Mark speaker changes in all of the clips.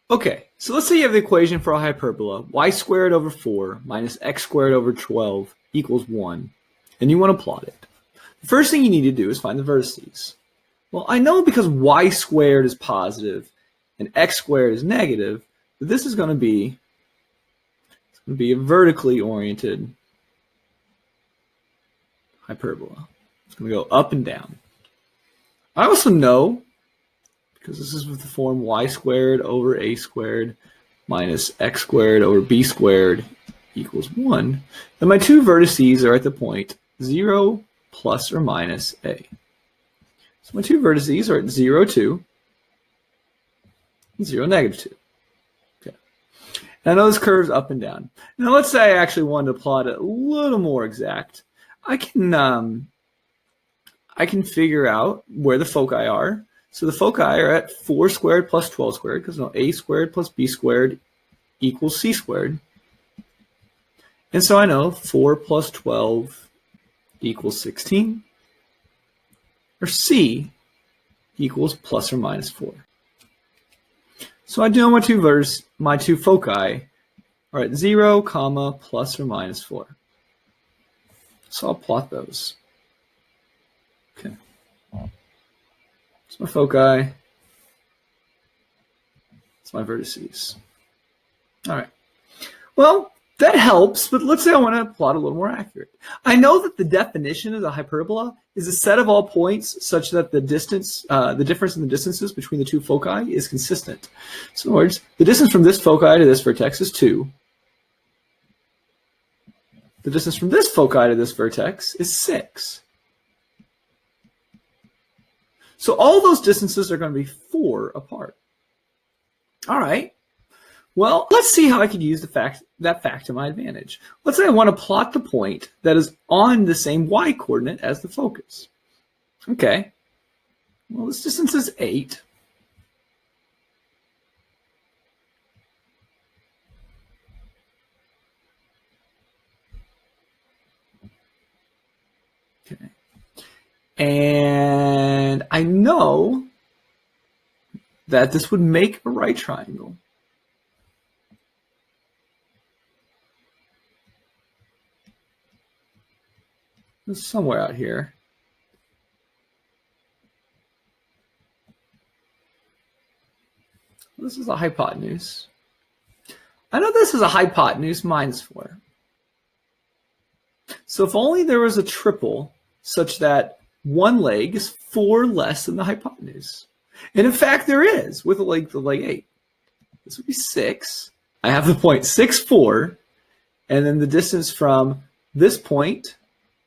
Speaker 1: Okay, so let's say you have the equation for a hyperbola, y squared over 4 minus x squared over 12 equals 1, and you want to plot it. The first thing you need to do is find the vertices. Well, I know because y squared is positive and x squared is negative, that this is going to be a vertically oriented hyperbola. It's going to go up and down. I also know, because this is with the form y squared over a squared minus x squared over b squared equals 1, that my two vertices are at the point 0 plus or minus a. So my two vertices are at 0, 2, and 0, negative 2. Okay. And I know this curve's up and down. Now let's say I actually wanted to plot it a little more exact. I can figure out where the foci are. So the foci are at 4 squared plus 12 squared, because a squared plus b squared equals c squared. And so I know 4 plus 12 equals 16, or c equals plus or minus 4. So I know my two foci are at 0, comma, plus or minus 4. So I'll plot those. Okay. It's my foci. It's my vertices. All right. Well, that helps, but let's say I want to plot a little more accurate. I know that the definition of the hyperbola is a set of all points such that the distance, the difference in the distances between the two foci is consistent. So in other words, the distance from this foci to this vertex is 2. The distance from this foci to this vertex is 6. So all those distances are going to be 4 apart. All right. Well, let's see how I could use that fact to my advantage. Let's say I want to plot the point that is on the same y coordinate as the focus. Okay. Well, this distance is 8. Okay. And I know that this would make a right triangle. It's somewhere out here. This is a hypotenuse. I know this is a hypotenuse minus 4. So if only there was a triple such that one leg is 4 less than the hypotenuse. And in fact, there is with a length of leg 8. This would be 6. I have the point 6, 4. And then the distance from this point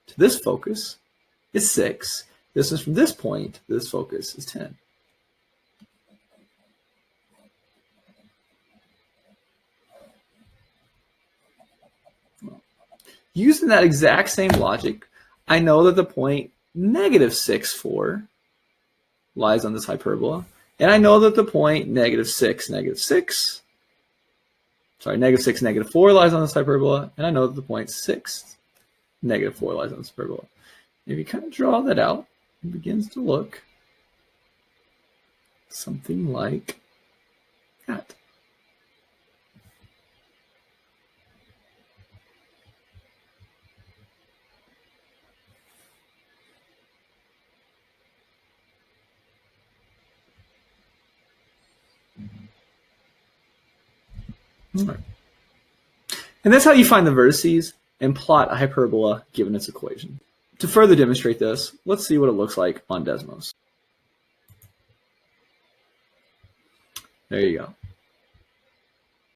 Speaker 1: to this focus is 6. The distance from this point to this focus is 10. Using that exact same logic, I know that the point negative 6, 4 lies on this hyperbola. And I know that the point negative 6, negative 4 lies on this hyperbola. And I know that the point 6, negative 4 lies on this hyperbola. If you kind of draw that out, it begins to look something like that. All right. And that's how you find the vertices and plot a hyperbola given its equation. To further demonstrate this, let's see what it looks like on Desmos. There you go.